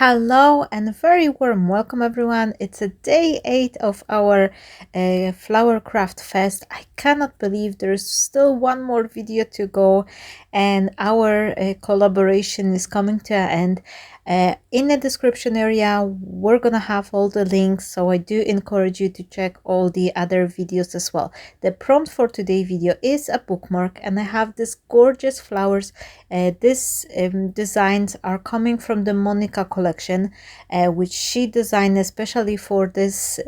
Hello and a very warm welcome everyone. It's a day 8 of our flower craft fest. I cannot believe there's still one more video to go and our collaboration is coming to an end. In the description area we're gonna have all the links, so I do encourage you to check all the other videos as well. The prompt for today's video is a bookmark and I have this gorgeous flowers. These designs are coming from the Monica collection, which she designed especially for this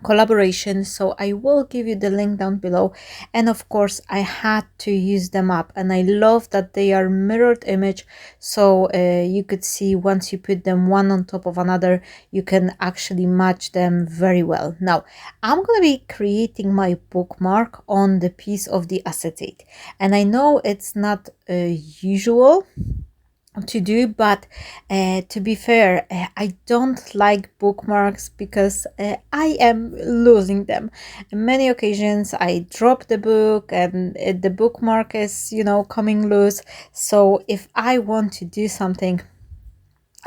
collaboration, so I will give you the link down below. And of course I had to use them up, and I love that they are mirrored image, so you could see once you put them one on top of another you can actually match them very well. Now I'm going to be creating my bookmark on the piece of the acetate, and I know it's not usual to do, but to be fair, I don't like bookmarks because I am losing them. On many occasions I drop the book and the bookmark is, coming loose. So if I want to do something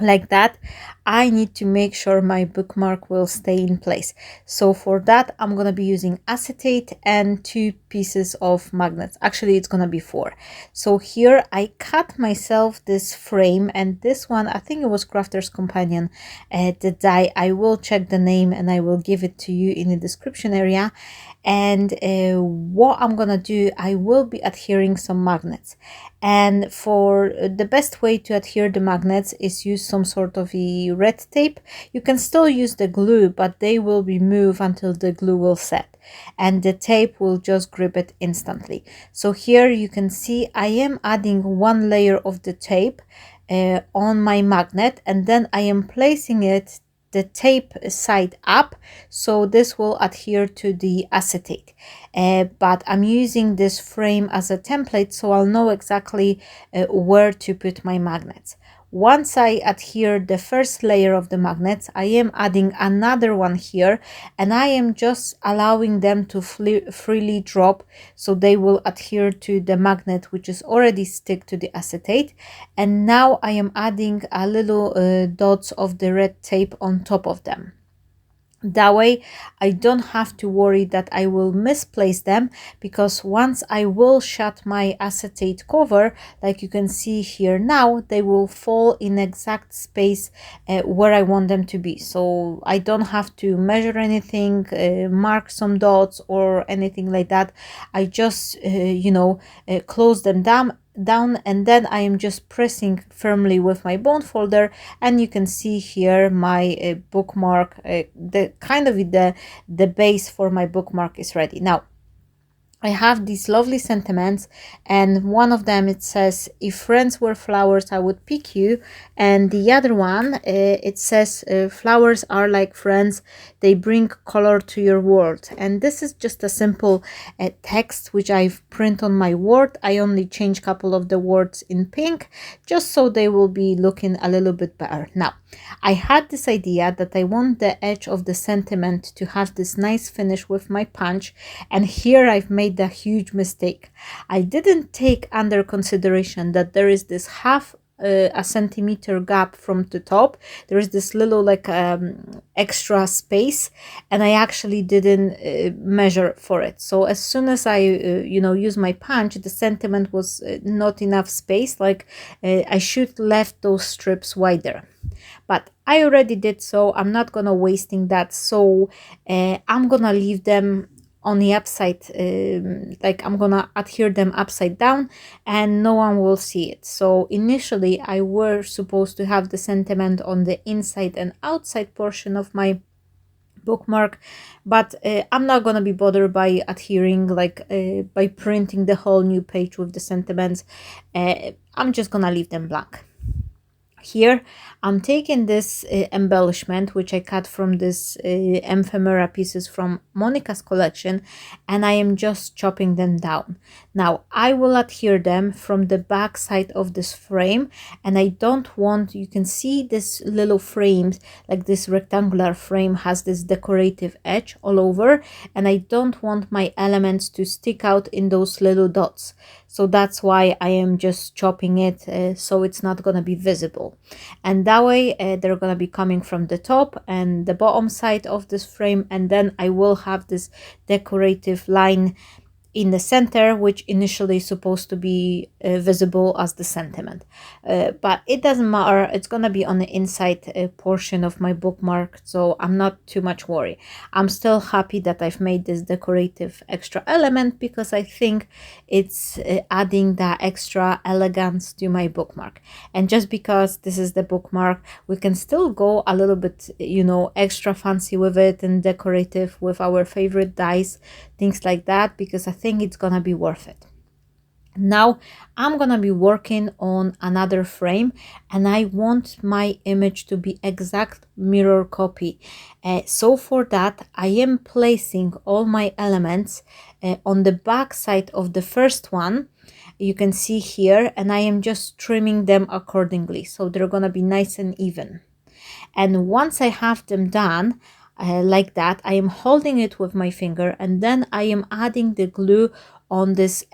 like that, I need to make sure my bookmark will stay in place. So for that I'm going to be using acetate and 2 pieces of magnets. Actually it's going to be 4. So here I cut myself this frame, and this one I think it was Crafter's Companion, the die. I will check the name and I will give it to you in the description area. And what I'm gonna do, I will be adhering some magnets, and for the best way to adhere the magnets is use some sort of a red tape. You can still use the glue, but they will be moved until the glue will set and the tape will just grip it instantly. So here you can see I am adding 1 layer of the tape on my magnet, and then I am placing it the tape side up, so this will adhere to the acetate. But I'm using this frame as a template, so I'll know exactly where to put my magnets. Once I adhere the first layer of the magnets, I am adding another one here, and I am just allowing them to freely drop, so they will adhere to the magnet which is already stick to the acetate. And now I am adding a little dots of the red tape on top of them. That way I don't have to worry that I will misplace them, because once I will shut my acetate cover, like you can see here now, they will fall in exact space where I want them to be. So I don't have to measure anything, mark some dots or anything like that. I just close them down, and then I am just pressing firmly with my bone folder, and you can see here my bookmark, the kind of the base for my bookmark is ready. Now I have these lovely sentiments, and one of them it says, if friends were flowers I would pick you, and the other one it says, flowers are like friends, they bring color to your world. And this is just a simple text which I've print on my Word. I only change a couple of the words in pink just so they will be looking a little bit better. Now I had this idea that I want the edge of the sentiment to have this nice finish with my punch, and here I've made a huge mistake. I didn't take under consideration that there is this half a centimeter gap from the top. There is this little extra space, and I actually didn't measure for it. So as soon as I use my punch, the sentiment was not enough space. I should left those strips wider, but I already did, so I'm not gonna wasting that. So I'm gonna leave them on the upside, I'm gonna adhere them upside down and no one will see it. So initially I were supposed to have the sentiment on the inside and outside portion of my bookmark, but I'm not gonna be bothered by adhering, by printing the whole new page with the sentiments. I'm just gonna leave them blank. Here I'm taking this embellishment which I cut from this ephemera pieces from Monica's collection, and I am just chopping them down. Now I will adhere them from the back side of this frame, and I don't want, you can see this little frames, like this rectangular frame has this decorative edge all over, and I don't want my elements to stick out in those little dots. so that's why I am just chopping it so it's not gonna be visible. And that way they're gonna be coming from the top and the bottom side of this frame, and then I will have this decorative line in the center, which initially is supposed to be visible as the sentiment, but it doesn't matter. It's gonna be on the inside portion of my bookmark, so I'm not too much worried. I'm still happy that I've made this decorative extra element because I think it's adding that extra elegance to my bookmark. And just because this is the bookmark, we can still go a little bit, you know, extra fancy with it and decorative with our favorite dice, things like that, because I think it's gonna be worth it. Now I'm gonna be working on another frame, and I want my image to be exact mirror copy. So for that I am placing all my elements on the back side of the first one, you can see here, and I am just trimming them accordingly so they're gonna be nice and even. And once I have them done like that, I am holding it with my finger, and then I am adding the glue on this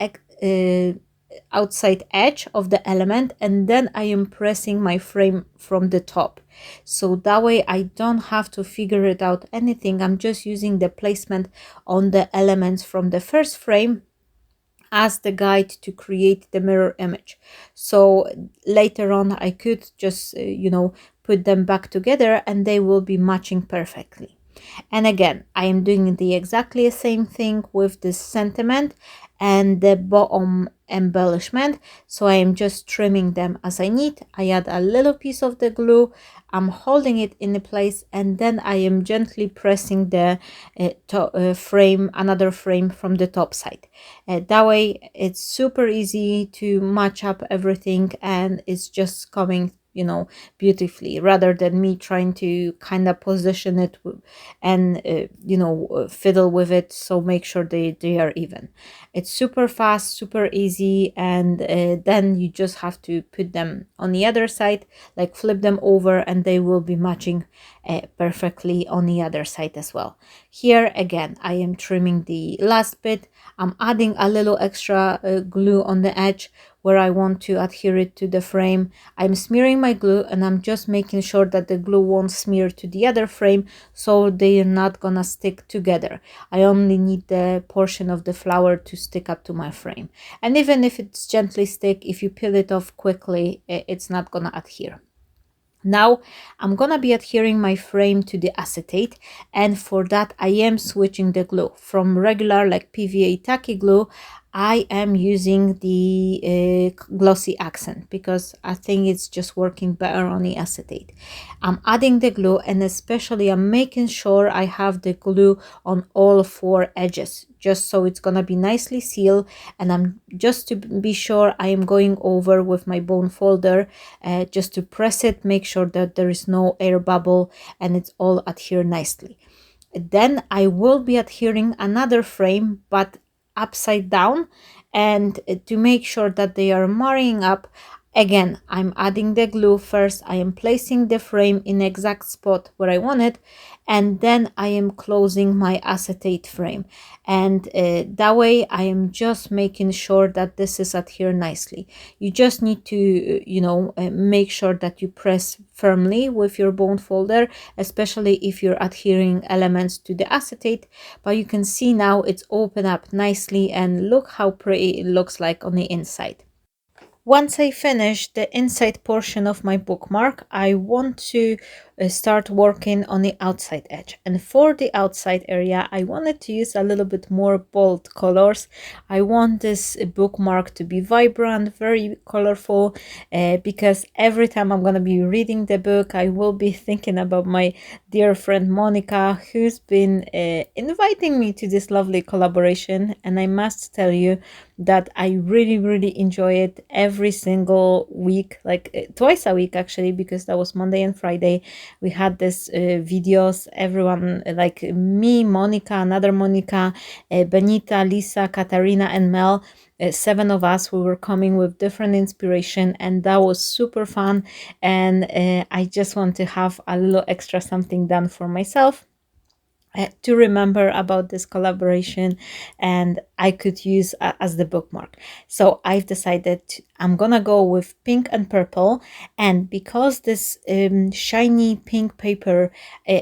outside edge of the element, and then I am pressing my frame from the top. So that way I don't have to figure it out anything. I'm just using the placement on the elements from the first frame as the guide to create the mirror image. So later on I could just you know, put them back together and they will be matching perfectly. And again, I am doing the exactly the same thing with this sentiment and the bottom embellishment. So I am just trimming them as I need. I add a little piece of the glue, I'm holding it in place, and then I am gently pressing the frame, another frame from the top side. That way it's super easy to match up everything, and it's just coming, you know, beautifully, rather than me trying to kind of position it and you know, fiddle with it, so make sure they are even. It's super fast, super easy, and then you just have to put them on the other side, like flip them over, and they will be matching perfectly on the other side as well. Here again I am trimming the last bit. I'm adding a little extra glue on the edge where I want to adhere it to the frame. I'm smearing my glue, and I'm just making sure that the glue won't smear to the other frame, so they're not gonna stick together. I only need the portion of the flower to stick up to my frame. And even if it's gently stick, if you peel it off quickly, it's not gonna adhere. Now I'm gonna be adhering my frame to the acetate, and for that I am switching the glue from regular like PVA tacky glue. I am using the glossy accent because I think it's just working better on the acetate. I'm adding the glue, and especially I'm making sure I have the glue on all four edges, just so it's gonna be nicely sealed. And I'm just to be sure, I am going over with my bone folder just to press it, make sure that there is no air bubble and it's all adhere nicely. Then I will be adhering another frame, but upside down, and to make sure that they are marrying up. Again, I'm adding the glue first, I am placing the frame in the exact spot where I want it, and then I am closing my acetate frame. And that way I am just making sure that this is adhere nicely. You just need to, you know, make sure that you press firmly with your bone folder, especially if you're adhering elements to the acetate. But you can see now it's opened up nicely, and look how pretty it looks like on the inside. Once I finish the inside portion of my bookmark, I want to start working on the outside edge. And for the outside area, I wanted to use a little bit more bold colors. I want this bookmark to be vibrant, very colorful, because every time I'm going to be reading the book, I will be thinking about my dear friend Monica, who's been inviting me to this lovely collaboration. And I must tell you that I really enjoy it every single week, like twice a week actually, because that was Monday and Friday. We had this videos, everyone like me, Monica, another Monica, Benita, Lisa, Katarina and Mel, 7 of us. We were coming with different inspiration, and that was super fun. And I just want to have a little extra something done for myself. to remember about this collaboration, and I could use as the bookmark. So I've decided I'm gonna go with pink and purple. And because this shiny pink paper,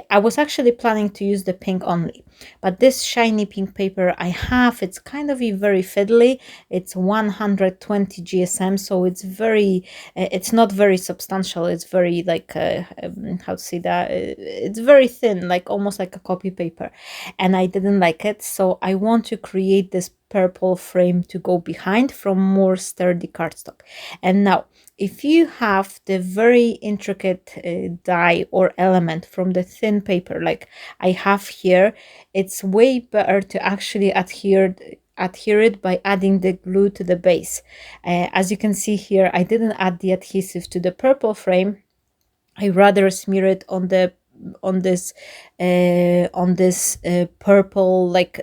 I was actually planning to use the pink only, but this shiny pink paper I have, it's kind of very fiddly. It's 120 GSM, so it's very it's not very substantial. It's very like how to say that, it's very thin, like almost like a copy paper, and I didn't like it. So I want to create this purple frame to go behind from more sturdy cardstock. And now, if you have the very intricate die or element from the thin paper like I have here, it's way better to actually adhere it by adding the glue to the base. As you can see here, I didn't add the adhesive to the purple frame. I rather smear it on the on this purple like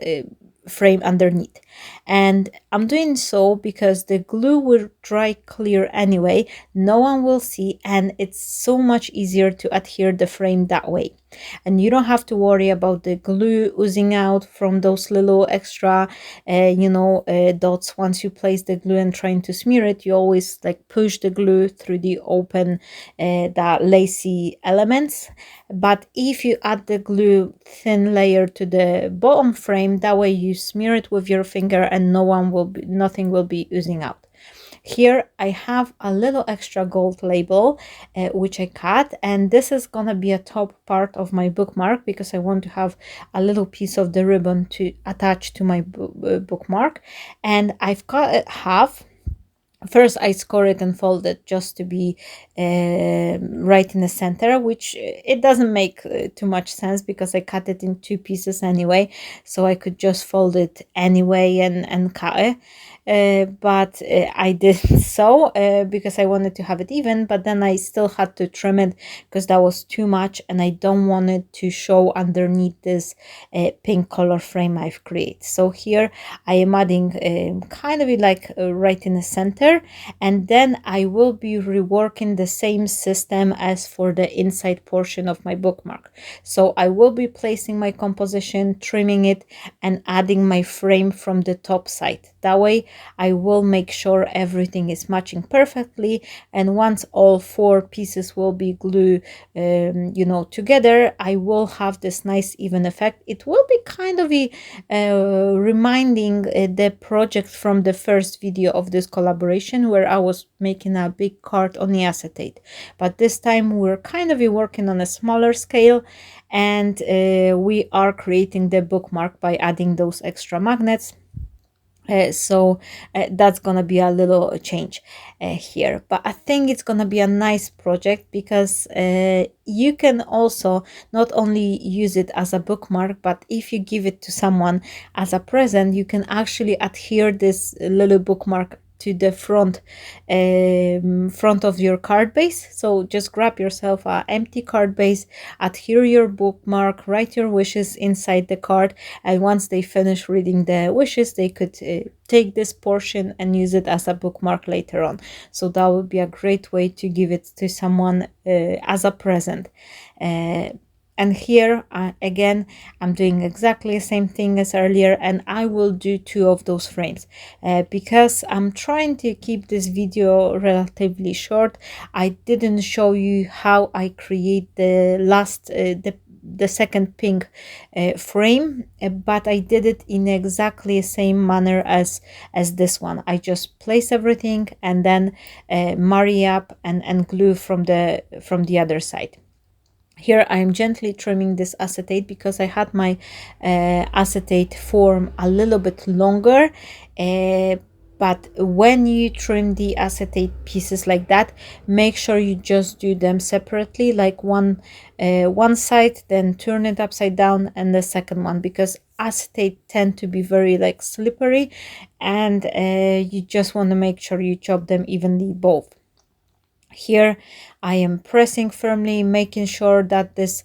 frame underneath. And I'm doing so because the glue will dry clear anyway, no one will see, and it's so much easier to adhere the frame that way. And you don't have to worry about the glue oozing out from those little extra dots. Once you place the glue and trying to smear it, you always like push the glue through the open that lacy elements. But if you add the glue thin layer to the bottom frame, that way you smear it with your finger and nothing will be oozing out. Here I have a little extra gold label which I cut, and this is gonna be a top part of my bookmark because I want to have a little piece of the ribbon to attach to my bookmark. And I've cut it half. First, I score it and fold it just to be right in the center, which it doesn't make too much sense because I cut it in two pieces anyway, so I could just fold it anyway and cut it. But I did so because I wanted to have it even, but then I still had to trim it because that was too much, and I don't want it to show underneath this pink color frame I've created. So here I am adding kind of like right in the center, and then I will be reworking the same system as for the inside portion of my bookmark. So I will be placing my composition, trimming it, and adding my frame from the top side. That way I will make sure everything is matching perfectly, and once all four pieces will be glued together, I will have this nice even effect. It will be kind of reminding the project from the first video of this collaboration where I was making a big card on the acetate, but this time we're kind of working on a smaller scale, and we are creating the bookmark by adding those extra magnets. So that's gonna be a little change here, but I think it's gonna be a nice project because you can also not only use it as a bookmark, but if you give it to someone as a present, you can actually adhere this little bookmark to the front of your card base. So just grab yourself an empty card base, adhere your bookmark, write your wishes inside the card, and once they finish reading the wishes, they could take this portion and use it as a bookmark later on. So that would be a great way to give it to someone as a present. And here again, I'm doing exactly the same thing as earlier, and I will do two of those frames because I'm trying to keep this video relatively short. I didn't show you how I create the last the second pink frame, but I did it in exactly the same manner as this one. I just place everything and then marry up and glue from the other side. Here I am gently trimming this acetate because I had my acetate form a little bit longer, but when you trim the acetate pieces like that, make sure you just do them separately, like one side, then turn it upside down, and the second one, because acetate tend to be very like slippery, and you just want to make sure you chop them evenly both. Here I am pressing firmly, making sure that this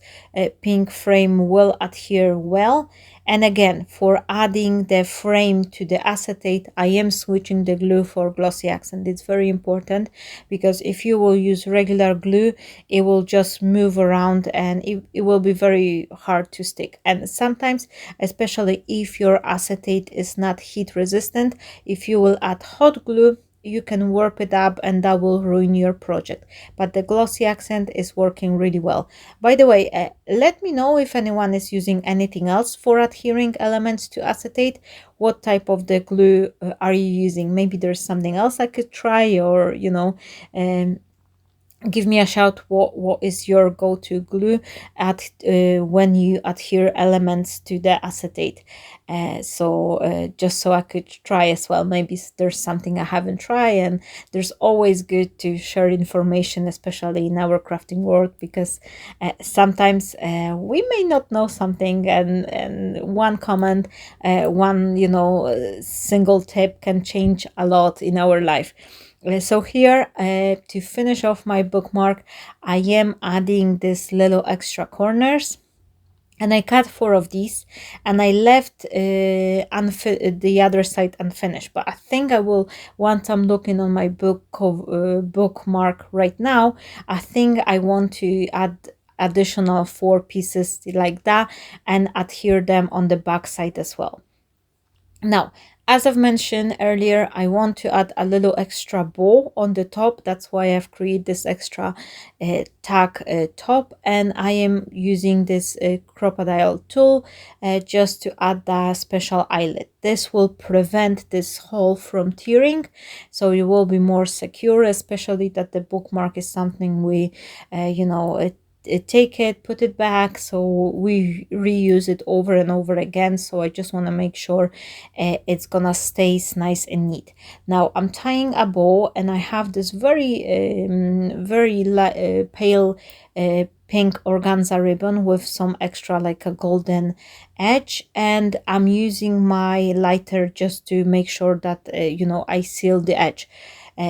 pink frame will adhere well. And again, for adding the frame to the acetate, I am switching the glue for glossy accent. It's very important, because if you will use regular glue, it will just move around and it will be very hard to stick. And sometimes, especially if your acetate is not heat resistant, if you will add hot glue, you can warp it up and that will ruin your project. But the glossy accent is working really well. By the way, let me know if anyone is using anything else for adhering elements to acetate. What type of the glue are you using? Maybe there's something else I could try, or give me a shout. What is your go-to glue at when you adhere elements to the acetate? Just so I could try as well. Maybe there's something I haven't tried, and there's always good to share information, especially in our crafting world, because sometimes we may not know something, and one comment, one single tip can change a lot in our life. So here, to finish off my bookmark, I am adding this little extra corners, and I cut 4 of these, and I left the other side unfinished. But I think I will, once I'm looking on my bookmark right now, I think I want to add additional 4 pieces like that and adhere them on the back side as well. Now, as I've mentioned earlier, I want to add a little extra bow on the top. That's why I've created this extra tag top, and I am using this crocodile tool just to add the special eyelet. This will prevent this hole from tearing, so it will be more secure, especially that the bookmark is something we take it, put it back, so we reuse it over and over again. So I just want to make sure it's gonna stay nice and neat. Now I'm tying a bow, and I have this very pale pink organza ribbon with some extra like a golden edge, and I'm using my lighter just to make sure that I seal the edge.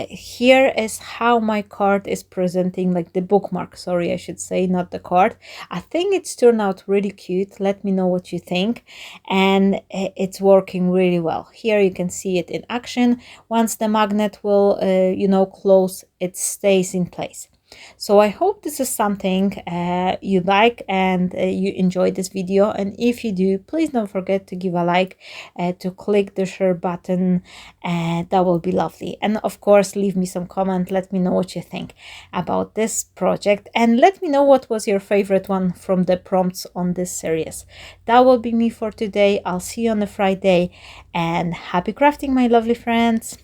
Here is how my card is presenting, like the bookmark, sorry, I should say, not the card. I think it's turned out really cute. Let me know what you think. And it's working really well. Here you can see it in action. Once the magnet will close, it stays in place. So I hope this is something you like and you enjoyed this video. And if you do, please don't forget to give a like, to click the share button, that will be lovely. And of course, leave me some comment. Let me know what you think about this project, and let me know what was your favorite one from the prompts on this series. That will be me for today. I'll see you on a Friday, and happy crafting, my lovely friends.